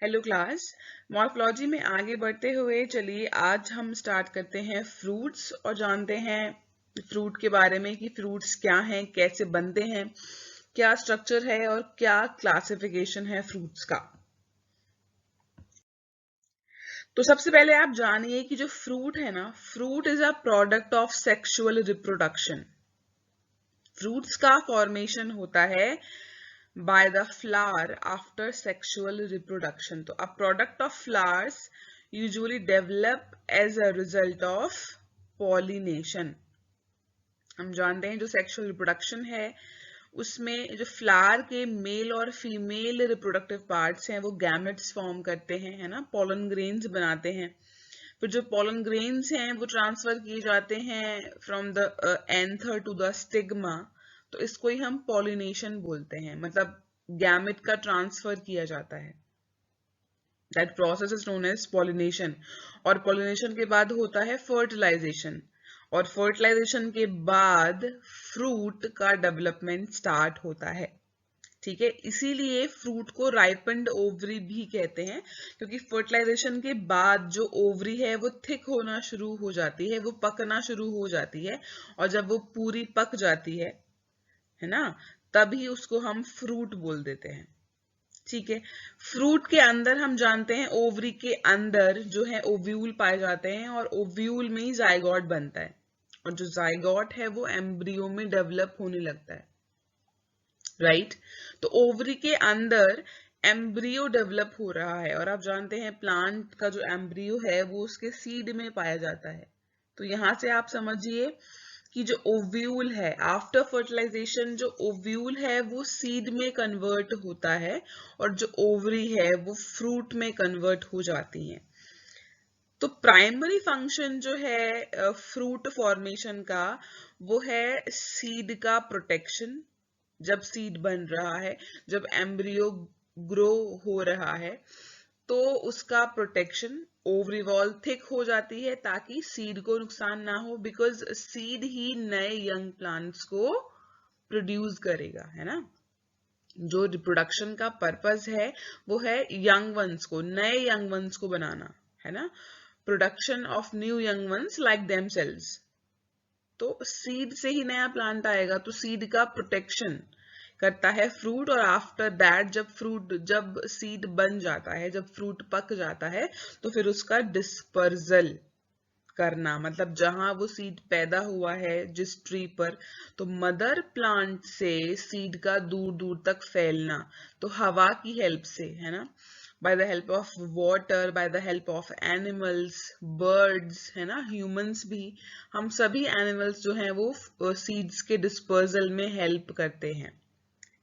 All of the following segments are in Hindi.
Hello class. मॉर्फोलॉजी में आगे बढ़ते हुए चलिए आज हम स्टार्ट करते हैं फ्रूट्स और जानते हैं फ्रूट के बारे में कि फ्रूट्स क्या हैं, कैसे बनते हैं, क्या स्ट्रक्चर है और क्या क्लासिफिकेशन है फ्रूट्स का। तो सबसे पहले आप जानिए कि जो फ्रूट है ना, fruit is a product of sexual reproduction. Fruits का फॉर्मेशन होता है by the flower after sexual reproduction. तो a product of flowers usually develop as a result of pollination. हम जानते हैं जो सेक्सुअल रिप्रोडक्शन है उसमें जो फ्लावर के मेल और फीमेल रिप्रोडक्टिव पार्ट्स हैं वो गैमेट्स फॉर्म करते हैं, है ना, पोलन ग्रेन्स बनाते हैं। फिर जो पोलन ग्रेन्स हैं वो ट्रांसफर किए जाते हैं from the anther to the stigma. तो इसको ही हम पॉलिनेशन बोलते हैं, मतलब गैमेट का ट्रांसफर किया जाता है। That process is known as pollination. और पॉलिनेशन के बाद होता है फर्टिलाइजेशन, और फर्टिलाइजेशन के बाद फ्रूट का डेवलपमेंट स्टार्ट होता है। ठीक है, इसीलिए फ्रूट को राइपेंड ओवरी भी कहते हैं, क्योंकि फर्टिलाइजेशन के बाद जो ओवरी है वो थिक होना शुरू हो जाती है, वो पकना शुरू हो जाती है, और जब वो पूरी पक जाती है ना, तभी उसको हम फ्रूट बोल देते हैं। ठीक है, फ्रूट के अंदर हम जानते हैं ओवरी के अंदर जो है ओव्यूल पाए जाते हैं, और ओव्यूल में ही जाइगोट बनता है, और जो जाइगोट है वो एम्ब्रियो में डेवलप होने लगता है। राइट, तो ओवरी के अंदर एम्ब्रियो डेवलप हो रहा है, और आप जानते हैं प्लांट का जो एम्ब्रियो है वो उसके सीड में पाया जाता है। तो यहां से आप समझिए कि जो ओव्यूल है आफ्टर फर्टिलाइजेशन, जो ओव्यूल है वो सीड में कन्वर्ट होता है, और जो ओवरी है वो फ्रूट में कन्वर्ट हो जाती है। तो प्राइमरी फंक्शन जो है फ्रूट फॉर्मेशन का वो है सीड का प्रोटेक्शन। जब सीड बन रहा है, जब एम्ब्रियो ग्रो हो रहा है, तो उसका प्रोटेक्शन, ओवरी वॉल थिक हो जाती है ताकि सीड को नुकसान ना हो, बिकॉज सीड ही नए यंग प्लांट्स को प्रोड्यूस करेगा, है ना। जो रिप्रोडक्शन का पर्पस है वो है यंग वंस को, नए यंग वंस को बनाना, है ना, production of new young ones like themselves. तो सीड से ही नया प्लांट आएगा, तो सीड का प्रोटेक्शन करता है फ्रूट। और आफ्टर दैट जब सीड बन जाता है, जब फ्रूट पक जाता है, तो फिर उसका डिस्पर्जल करना, मतलब जहां वो सीड पैदा हुआ है जिस ट्री पर, तो मदर प्लांट से सीड का दूर दूर तक फैलना, तो हवा की हेल्प से, है ना, by the help of water, by the help of animals, birds, है ना, humans भी, हम सभी animals जो हैं वो seeds के dispersal में help करते हैं।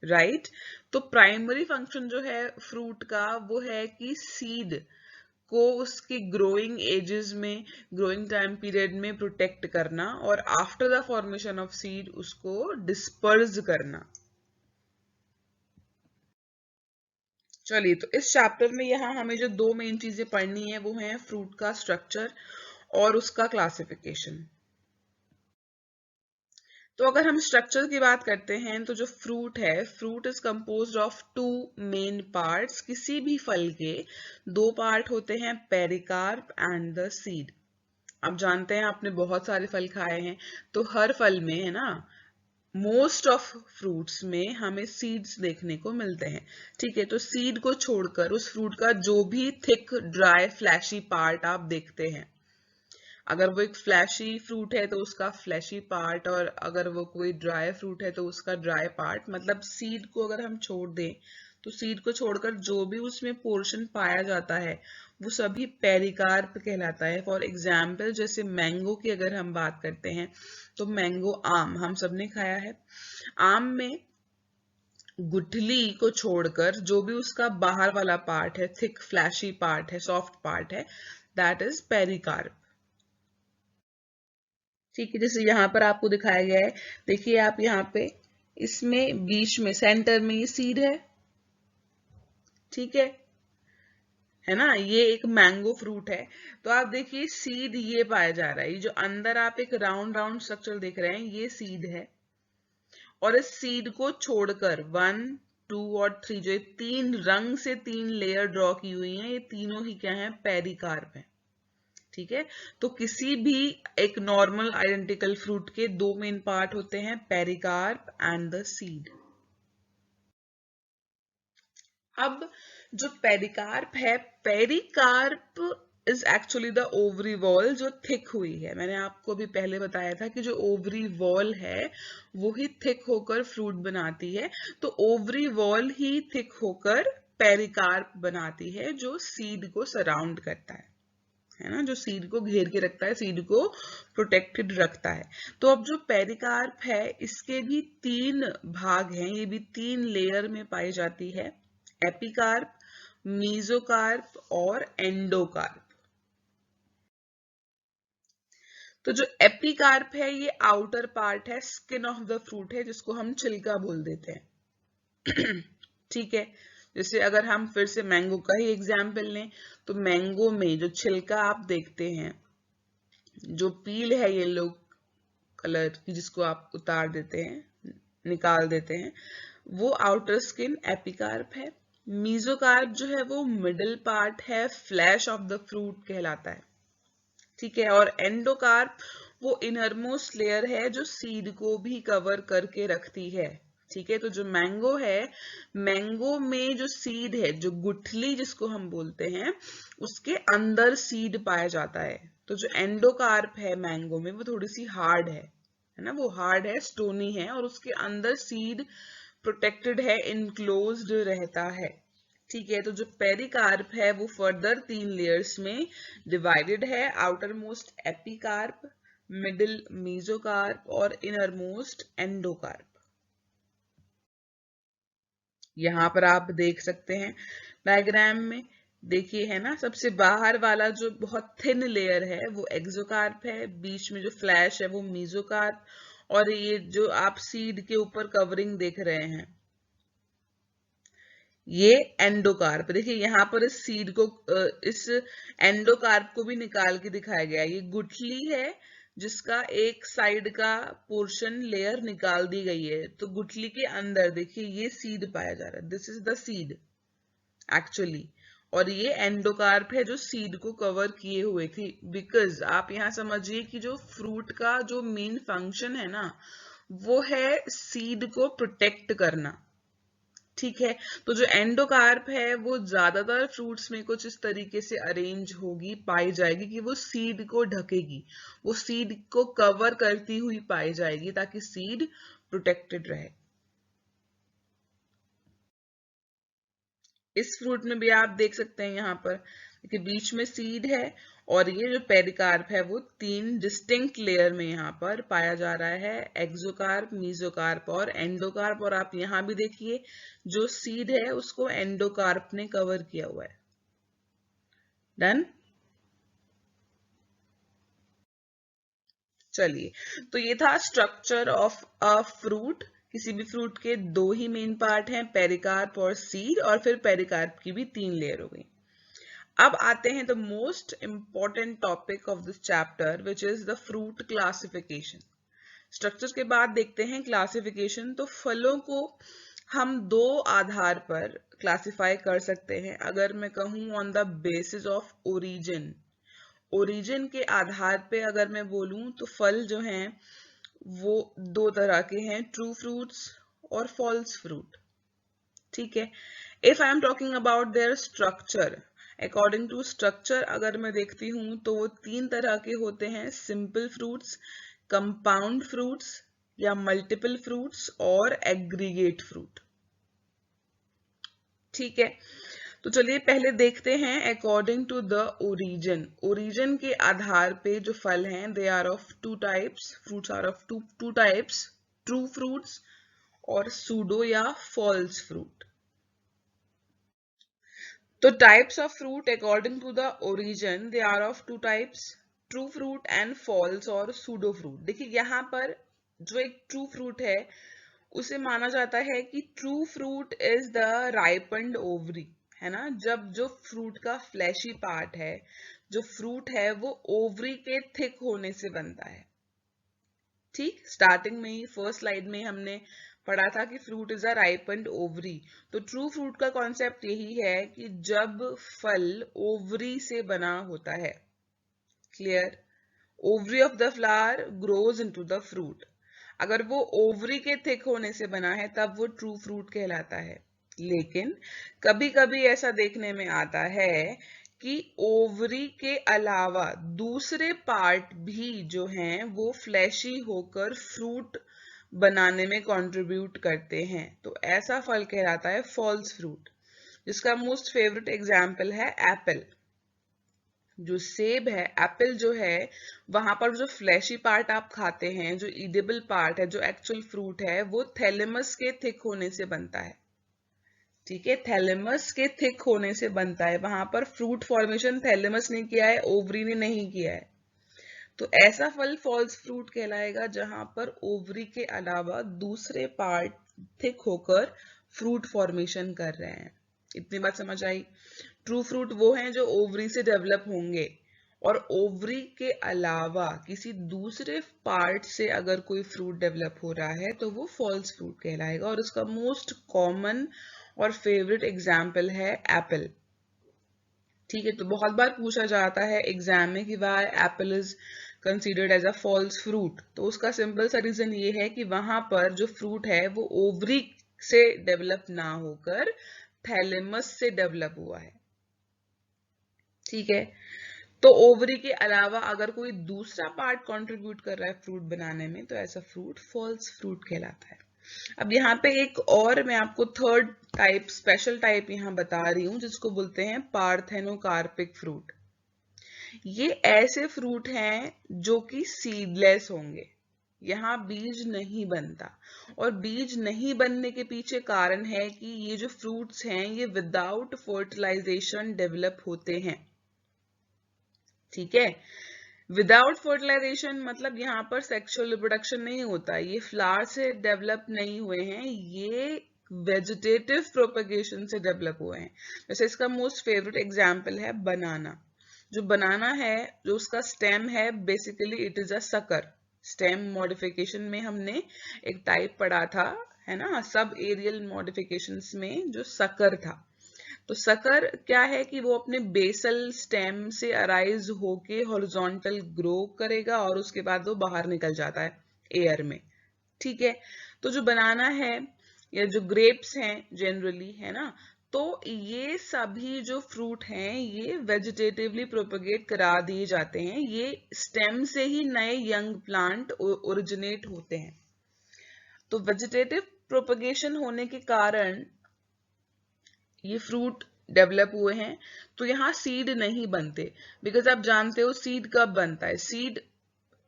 राइट, तो प्राइमरी फंक्शन जो है फ्रूट का वो है कि सीड को उसके ग्रोइंग एजेस में, ग्रोइंग टाइम पीरियड में प्रोटेक्ट करना, और after the formation of seed उसको डिस्पर्स करना। चलिए, तो इस चैप्टर में यहाँ हमें जो दो मेन चीजें पढ़नी है वो है फ्रूट का स्ट्रक्चर और उसका क्लासिफिकेशन। तो अगर हम स्ट्रक्चर की बात करते हैं तो जो फ्रूट है, fruit is composed of two main parts. किसी भी फल के दो पार्ट होते हैं, पेरिकार्प एंड द सीड। आप जानते हैं, आपने बहुत सारे फल खाए हैं, तो हर फल में, है ना, मोस्ट ऑफ फ्रूट्स में हमें सीड्स देखने को मिलते हैं। ठीक है, तो सीड को छोड़कर उस फ्रूट का जो भी थिक ड्राई फ्लैशी पार्ट आप देखते हैं, अगर वो एक फ्लैशी फ्रूट है तो उसका फ्लैशी पार्ट, और अगर वो कोई ड्राई फ्रूट है तो उसका ड्राई पार्ट, मतलब सीड को अगर हम छोड़ दें तो सीड को छोड़कर जो भी उसमें पोर्शन पाया जाता है वो सभी पेरिकार्प कहलाता है। फॉर एग्जाम्पल, जैसे मैंगो की अगर हम बात करते हैं तो मैंगो, आम हम सबने खाया है, आम में गुठली को छोड़कर जो भी उसका बाहर वाला पार्ट है, थिक फ्लैशी पार्ट है, सॉफ्ट पार्ट है, दैट इज पेरिकार्प। ठीक है, जैसे यहाँ पर आपको दिखाया गया है, देखिए आप यहाँ पे, इसमें बीच में सेंटर में ये सीड है। ठीक है ना, ये एक मैंगो फ्रूट है। तो आप देखिए सीड ये पाया जा रहा है, ये जो अंदर आप एक राउंड राउंड स्ट्रक्चर देख रहे हैं ये सीड है, और इस सीड को छोड़कर 1 2 और 3, जो 3 रंग से 3 लेयर ड्रॉ की हुई हैं, ये तीनों ही क्या है, पेरिकार्प है। ठीक है, तो किसी भी एक नॉर्मल आइडेंटिकल फ्रूट के 2 मेन पार्ट होते हैं, पेरिकार्प एंड द सीड। अब जो पेरिकार्प है, pericarp is actually the ovary wall जो थिक हुई है। मैंने आपको भी पहले बताया था कि जो ओवरी वॉल है वो ही थिक होकर फ्रूट बनाती है, तो ओवरी वॉल ही थिक होकर पेरिकार्प बनाती है, जो सीड को सराउंड करता है ना, जो सीड को घेर के रखता है, सीड को प्रोटेक्टेड रखता है। तो अब जो पेरिकार्प है, इसके भी 3 भाग हैं, ये भी 3 लेयर में पाई जाती है, एपिकार्प, मीजोकार्प और एंडोकार्प। तो जो एपिकार्प है, ये आउटर पार्ट है, स्किन ऑफ द फ्रूट है, जिसको हम छिलका बोल देते हैं। ठीक है, जैसे अगर हम फिर से मैंगो का ही एग्जाम्पल लें, तो मैंगो में जो छिलका आप देखते हैं, जो पील है येलो कलर की, जिसको आप उतार देते हैं, निकाल देते हैं, वो आउटर स्किन एपिकार्प है। मीजोकार्प जो है वो मिडिल पार्ट है, फ्लैश ऑफ द फ्रूट कहलाता है। ठीक है, और एंडोकार्प वो इनरमोस्ट लेयर है, जो सीड को भी कवर करके रखती है। ठीक है, तो जो मैंगो है, मैंगो में जो सीड है, जो गुठली जिसको हम बोलते हैं, उसके अंदर सीड पाया जाता है। तो जो एंडोकार्प है मैंगो में, वो थोड़ी सी हार्ड है ना, वो हार्ड है, स्टोनी है, और उसके अंदर सीड प्रोटेक्टेड है, इनक्लोज्ड रहता है। ठीक है, तो जो पेरिकार्प है वो फर्दर 3 लेयर्स में डिवाइडेड है, outer most epicarp, middle mesocarp और इनर मोस्ट एंडोकार्प। यहां पर आप देख सकते हैं डायग्राम में, देखिए है ना, सबसे बाहर वाला जो बहुत थिन लेयर है वो एक्सोकार्प है, बीच में जो फ्लैश है वो मीजोकार्प, और ये जो आप सीड के ऊपर कवरिंग देख रहे हैं, ये एंडोकार्प। देखिए यहाँ पर इस सीड को, इस एंडोकार्प को भी निकाल के दिखाया गया है। ये गुठली है जिसका एक साइड का पोर्शन लेयर निकाल दी गई है, तो गुठली के अंदर देखिए ये सीड पाया जा रहा है, this is the seed actually, और ये एंडोकार्प है जो सीड को कवर किए हुए थी। बिकॉज आप यहाँ समझिए कि जो फ्रूट का जो मेन फंक्शन है ना, वो है सीड को प्रोटेक्ट करना। ठीक है, तो जो एंडोकार्प है वो ज्यादातर फ्रूट्स में कुछ इस तरीके से अरेंज होगी, पाई जाएगी कि वो सीड को ढकेगी, वो सीड को कवर करती हुई पाई जाएगी, ताकि सीड प्रोटेक्टेड रहे। इस फ्रूट में भी आप देख सकते हैं यहाँ पर कि बीच में सीड है, और ये जो पेरिकार्प है वो 3 डिस्टिंक्ट लेयर में यहाँ पर पाया जा रहा है, एक्सोकार्प, मीजोकार्प और एंडोकार्प। और आप यहाँ भी देखिए जो सीड है उसको एंडोकार्प ने कवर किया हुआ है। डन। चलिए, तो ये था स्ट्रक्चर ऑफ अ फ्रूट। किसी भी फ्रूट के 2 ही मेन पार्ट हैं, पेरिकार्प और सीड, और फिर पेरिकार्प की भी 3 लेयर हो गई। अब आते हैं the most important topic of this chapter, which is the fruit classification. Structure के बाद देखते हैं क्लासिफिकेशन। तो फलों को हम 2 आधार पर क्लासिफाई कर सकते हैं। अगर मैं कहूं on the basis of origin, origin के आधार पे अगर मैं बोलूं, तो फल जो हैं वो 2 तरह के हैं, ट्रू फ्रूट्स और फॉल्स फ्रूट। ठीक है, if I am talking about their structure, according to structure अगर मैं देखती हूं, तो वो 3 तरह के होते हैं, सिंपल फ्रूट्स, कंपाउंड फ्रूट्स या मल्टीपल फ्रूट्स और एग्रीगेट फ्रूट। ठीक है, तो चलिए पहले देखते हैं according to the origin. Origin के आधार पे जो फल हैं, they are of 2 types, fruits are of two types, true fruits और सूडो या फॉल्स फ्रूट। तो types of fruit according to the origin, they are of 2 types, true fruit and false और सूडो फ्रूट। देखिए यहाँ पर जो एक ट्रू फ्रूट है, उसे माना जाता है कि true fruit is the ripened ovary, है ना, जब जो फ्रूट का फ्लैशी पार्ट है, जो फ्रूट है, वो ओवरी के थिक होने से बनता है। ठीक, स्टार्टिंग में ही फर्स्ट स्लाइड में हमने पढ़ा था कि fruit is a ripened ovary. तो ट्रू फ्रूट का कॉन्सेप्ट यही है कि जब फल ओवरी से बना होता है। Clear? Ovary of the flower grows into the fruit. अगर वो ओवरी के थिक होने से बना है तब वो ट्रू फ्रूट कहलाता है। लेकिन कभी कभी ऐसा देखने में आता है कि ओवरी के अलावा दूसरे पार्ट भी जो हैं वो फ्लैशी होकर फ्रूट बनाने में कंट्रीब्यूट करते हैं। तो ऐसा फल कहलाता है फॉल्स फ्रूट, जिसका मोस्ट फेवरेट एग्जाम्पल है एप्पल। जो सेब है, एप्पल जो है, वहां पर जो फ्लैशी पार्ट आप खाते हैं, जो ईडेबल पार्ट है, जो एक्चुअल फ्रूट है, वो थैलेमस के थिक होने से बनता है। ठीक है, थैलेमस के थिक होने से बनता है। वहां पर फ्रूट फॉर्मेशन थैलेमस ने किया है, ओवरी ने नहीं किया है। तो ऐसा फल फॉल्स फ्रूट कहलाएगा जहां पर ओवरी के अलावा दूसरे पार्ट थिक होकर फ्रूट फॉर्मेशन कर रहे हैं। इतनी बात समझ आई? ट्रू फ्रूट वो हैं जो ओवरी से डेवलप होंगे, और ओवरी के अलावा किसी दूसरे पार्ट से अगर कोई फ्रूट डेवलप हो रहा है तो वो फॉल्स फ्रूट कहलाएगा। और उसका मोस्ट कॉमन और फेवरेट एग्जाम्पल है एप्पल। ठीक है, तो बहुत बार पूछा जाता है एग्जाम में कि why apple is considered as a false fruit. तो उसका सिंपल सा रीजन ये है कि वहां पर जो फ्रूट है वो ओवरी से डेवलप ना होकर थैलेमस से डेवलप हुआ है। ठीक है, तो ओवरी के अलावा अगर कोई दूसरा पार्ट कंट्रीब्यूट कर रहा है फ्रूट बनाने में तो ऐसा फ्रूट फॉल्स फ्रूट कहलाता है। अब यहाँ पे एक और मैं आपको थर्ड टाइप, स्पेशल टाइप यहाँ बता रही हूँ, जिसको बोलते हैं पार्थेनोकार्पिक फ्रूट। ये ऐसे फ्रूट हैं जो कि सीडलेस होंगे, यहाँ बीज नहीं बनता। और बीज नहीं बनने के पीछे कारण है कि ये जो फ्रूट्स हैं ये विदाउट फर्टिलाइजेशन डेवलप होते हैं। ठीक है, विदाउट फर्टिलाइजेशन मतलब यहाँ पर सेक्सुअल रिप्रोडक्शन नहीं होता, ये फ्लावर से डेवलप नहीं हुए हैं, ये वेजिटेटिव प्रोपगेशन से डेवलप हुए हैं। जैसे इसका मोस्ट फेवरेट एग्जाम्पल है बनाना। जो बनाना है, जो उसका स्टेम है, basically it is a sucker. Stem modification में हमने एक टाइप पढ़ा था, है ना, सब एरियल मॉडिफिकेशंस में जो सकर था। तो सकर क्या है कि वो अपने बेसल स्टेम से अराइज होके हॉरिजॉन्टल ग्रो करेगा और उसके बाद वो बाहर निकल जाता है एयर में। ठीक है, तो जो बनाना है या जो ग्रेप्स हैं जनरली, है ना, तो ये सभी जो फ्रूट हैं ये वेजिटेटिवली प्रोपगेट करा दिए जाते हैं। ये स्टेम से ही नए यंग प्लांट ओरिजिनेट होते हैं। तो वेजिटेटिव प्रोपगेशन होने के कारण ये फ्रूट डेवलप हुए हैं। तो यहाँ सीड नहीं बनते, बिकॉज आप जानते हो सीड कब बनता है? सीड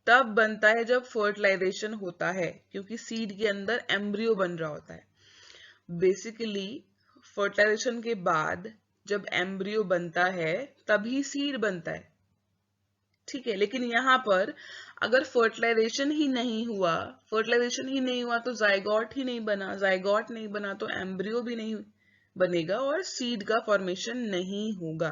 तब बनता है जब फर्टिलाइजेशन होता है, क्योंकि सीड के अंदर एम्ब्रियो बन रहा होता है। बेसिकली फर्टिलाइजेशन के बाद जब एम्ब्रियो बनता है तभी सीड बनता है। ठीक है, लेकिन यहाँ पर अगर फर्टिलाइजेशन ही नहीं हुआ, तो जाइगोट ही नहीं बना, जाइगोट नहीं बना तो एम्ब्रियो भी नहीं बनेगा और सीड का फॉर्मेशन नहीं होगा।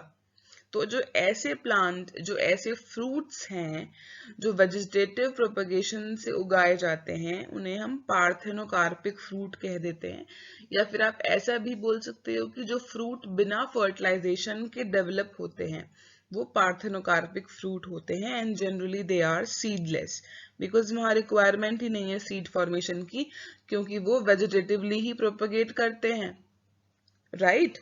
तो जो ऐसे प्लांट, जो ऐसे फ्रूट्स हैं जो वेजिटेटिव प्रोपगेशन से उगाए जाते हैं, उन्हें हम पार्थेनोकार्पिक फ्रूट कह देते हैं। या फिर आप ऐसा भी बोल सकते हो कि जो फ्रूट बिना फर्टिलाइजेशन के डेवलप होते हैं वो पार्थेनोकार्पिक फ्रूट होते हैं। And generally they are seedless, because वहां रिक्वायरमेंट ही नहीं है सीड फॉर्मेशन की, क्योंकि वो वेजिटेटिवली ही प्रोपगेट करते हैं। राइट?